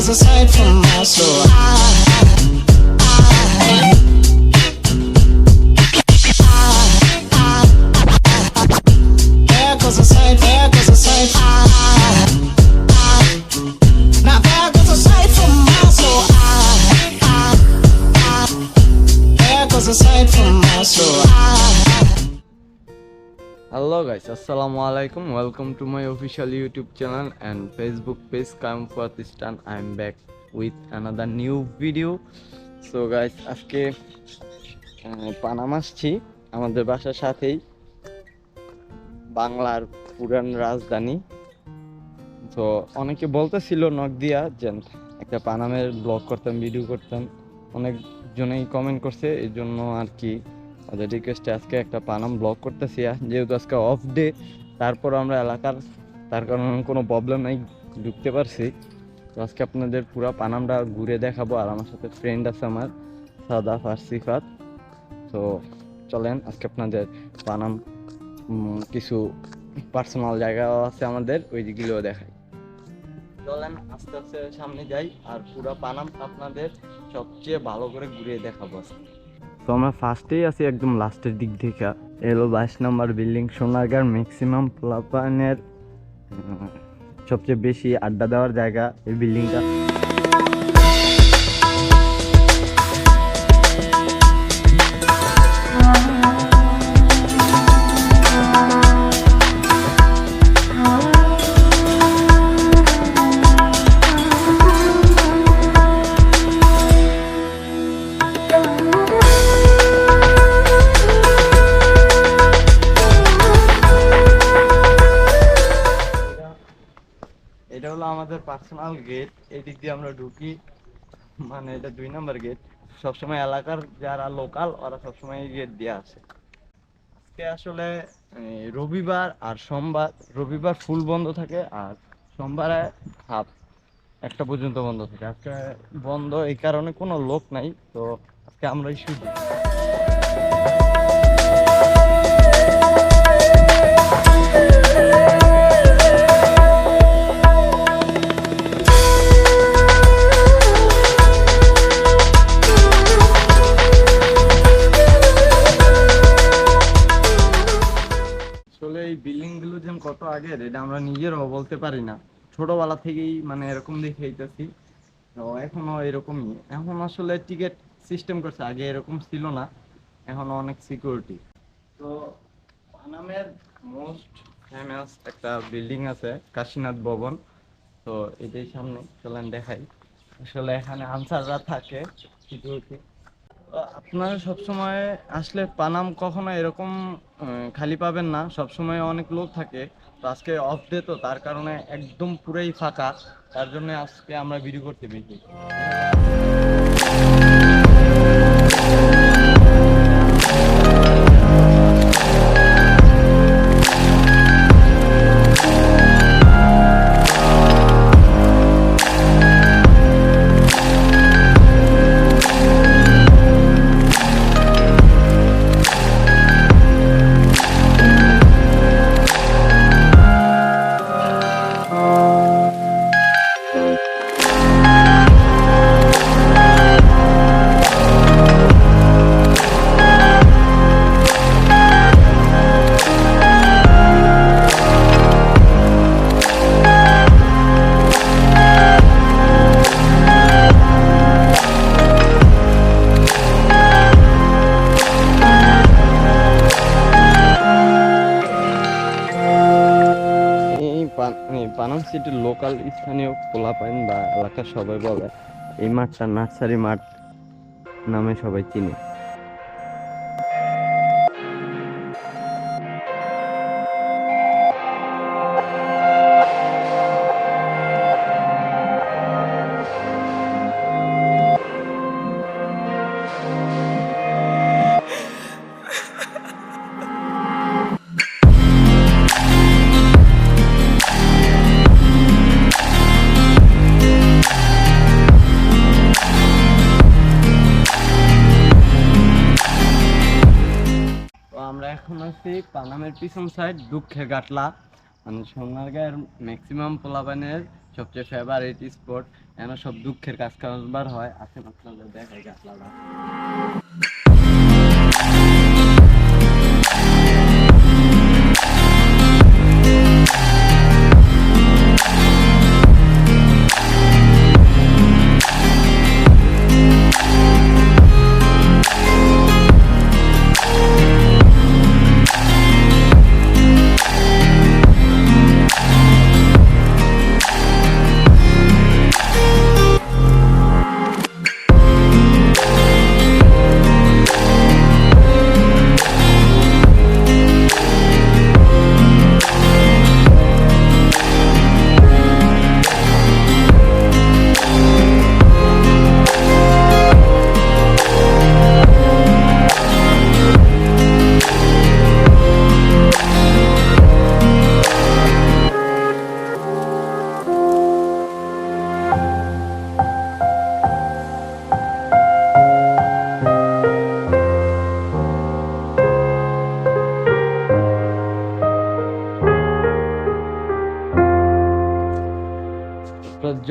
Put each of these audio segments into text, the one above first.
was a sight for my soul. There goes a sight, there goes a sight. Now there goes a sight for my soul. There goes a sight for my soul. Hello guys, assalamu alaikum. Welcome to my official YouTube channel and Facebook page KAIUM FUAD STUNTS. I am back with another new video. So guys, আজকে পানাম আসছি আমাদের বাসার সাথেই, বাংলার পুরান রাজধানী। তো অনেকে বলতেছিল নক দিয়া যে একটা পানামের ব্লগ করতাম, ভিডিও করতাম, অনেকজনেই কমেন্ট করছে, এই জন্য আর কি ওদের রিকোয়েস্টে আজকে একটা পানাম ব্লগ করতেছি। যেহেতু আজকে অফ ডে, তারপর আমরা এলাকার তার কারণে কোনো প্রবলেম নাই, ঢুকতে পারছি। তো আজকে আপনাদের পুরো পানামটা ঘুরে দেখাবো। আর আমার সাথে ফ্রেন্ড আছে আমার, সাদা ফার্সিফাত। তো চলেন আজকে আপনাদের পানাম কিছু পার্সোনাল জায়গাও আছে আমাদের, ওই দিকগুলোও দেখাই। চলেন আস্তে আস্তে সামনে যাই আর পুরো পানাম আপনাদের সবচেয়ে ভালো করে ঘুরিয়ে দেখাবো। তো আমরা ফার্স্টেই আছি একদম লাস্টের দিক থেকে, এলো 22 নম্বর বিল্ডিং। সোনারগাঁর ম্যাক্সিমাম পোলাপানের সবচেয়ে বেশি আড্ডা দেওয়ার জায়গা এই বিল্ডিংটা। এটা হলো আমাদের পার্সোনাল গেট, এই দিক দিয়ে আমরা ঢুকি, মানে এটা 2 নম্বর গেট। সবসময় এলাকার যারা লোকাল ওরা সবসময় এই গেট দিয়ে আসে। আজকে আসলে রবিবার আর সোমবার, রবিবার ফুল বন্ধ থাকে আর সোমবারে হাফ 1টা পর্যন্ত বন্ধ থাকে। আজকে বন্ধ, এই কারণে কোনো লোক নাই, তো আজকে আমরাই শুধু। এই বিল্ডিং গুলো যেমন কত আগের, এটা আমরা নিজেরাও বলতে পারি না। ছোটবেলা থেকেই মানে এরকম দেখে আইতেছি, তো এখনো এরকমই। এখন আসলে টিকিট সিস্টেম করছে, আগে এরকম ছিল না, এখন অনেক সিকিউরিটি। তো পানামের মোস্ট ফেমাস একটা বিল্ডিং আছে, কাশীনাথ ভবন। তো এটাই সামনে, চলেন দেখাই। আসলে এখানে আনসাররা থাকে, সিকিউরিটি। আপনারা সবসময় আসলে পানাম কখনো এরকম খালি পাবেন না, সবসময় অনেক লোক থাকে। তো আজকে অফ ডে, তো তার কারণে একদম পুরাই ফাঁকা, তার জন্য আজকে আমরা ভিডিও করতে বেশি। পানাম সিটির লোকাল স্থানীয় পোলাপাইন বা এলাকার সবাই বলে এই মাঠটা নার্সারি মাঠ নামে সবাই চিনে। এখন আছি পানামের পিছন সাইড দুঃখে গাটলা, মানে সোনারগাঁয়ের ম্যাক্সিমাম পোলাপানের সবচেয়ে ফেভারিট স্পট। এখানে সব দুঃখের কাজ কারবার হয়। আসেন আপনাদের দেখাই গাছলাটা।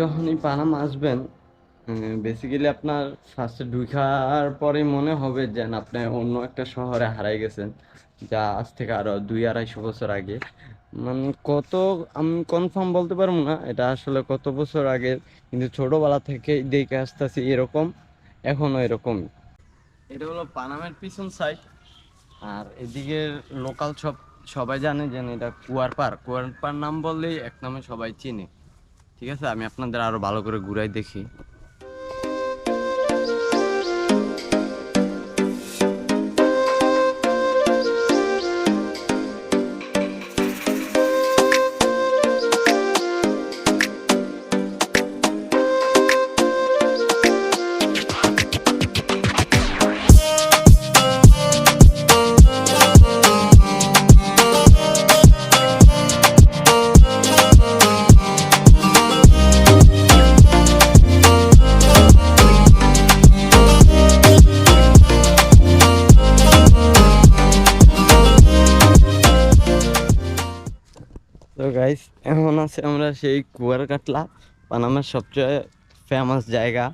যখনই পানাম আসবেন, বেসিক্যালি আপনার ফার্স্টে ঢুকার পরে মনে হবে যে আপনি অন্য একটা শহরে হারাই গেছেন, যা আজ থেকে আরো 200-250 বছর আগে। মানে কত আমি কনফার্ম বলতে পারবো না এটা আসলে কত বছর আগে, কিন্তু ছোটবেলা থেকে দেখে আসতেছি এরকম, এখনো এরকমই। এটা হলো পানামের পিছন সাইড। আর এদিকে লোকাল সবাই জানে যে এটা কুয়ারপার নাম বললেই এক নামে সবাই চিনে। ঠিক আছে, আমি আপনাদের আরো ভালো করে ঘুরাই দেখি। তো গাইস, এখন আছে আমরা সেই কুয়ারকাটলা, পানামের সবচেয়ে ফেমাস জায়গা।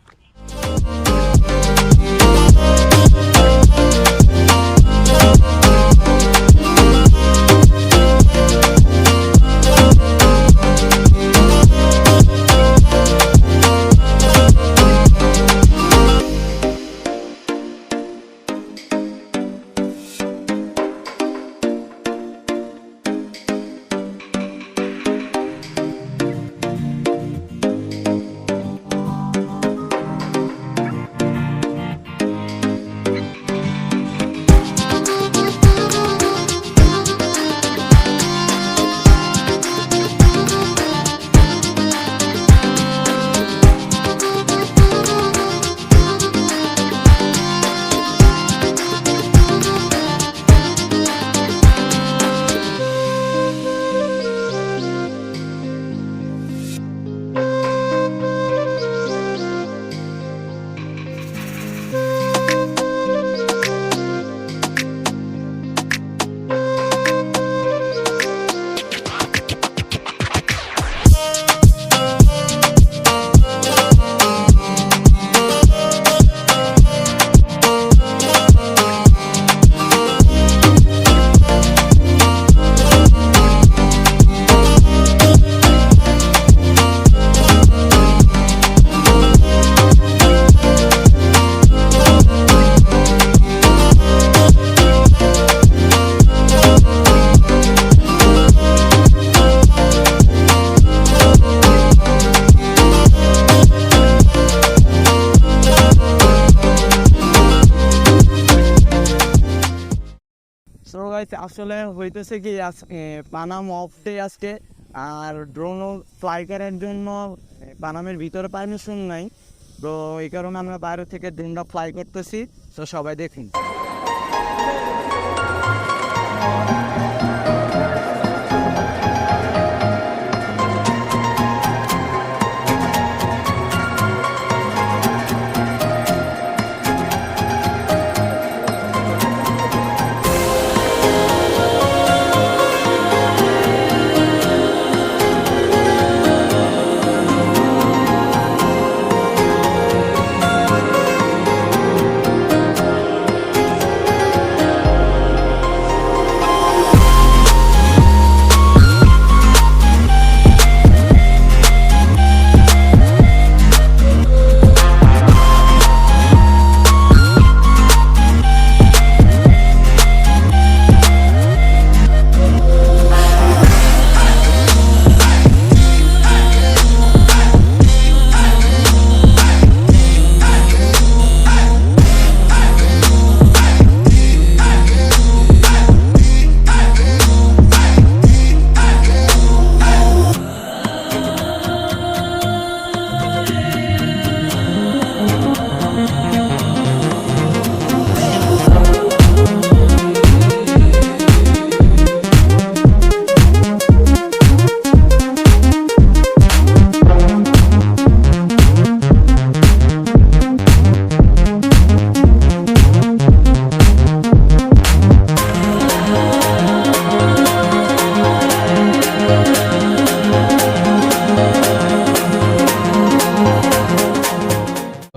আসলে হইতেছে কি পানাম অফ ডে আজকে, আর ড্রোনও ফ্লাই করার জন্য পানামের ভিতরে পারমিশন নাই, তো এই কারণে আমরা বাইরে থেকে ড্রোনটা ফ্লাই করতেছি। তো সবাই দেখুন।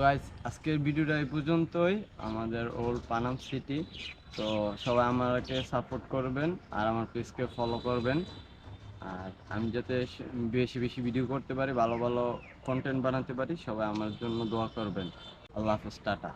গাইস আজকের ভিডিওটা এই পর্যন্তই, আমাদের ওল্ড পানাম সিটি। তো সবাই আমাকে সাপোর্ট করবেন আর আমার পেজকে ফলো করবেন, আর আমি যাতে বেশি বেশি ভিডিও করতে পারি, ভালো ভালো কন্টেন্ট বানাতে পারি, সবাই আমার জন্য দোয়া করবেন। আল্লাহ হাফেজ, টাটা।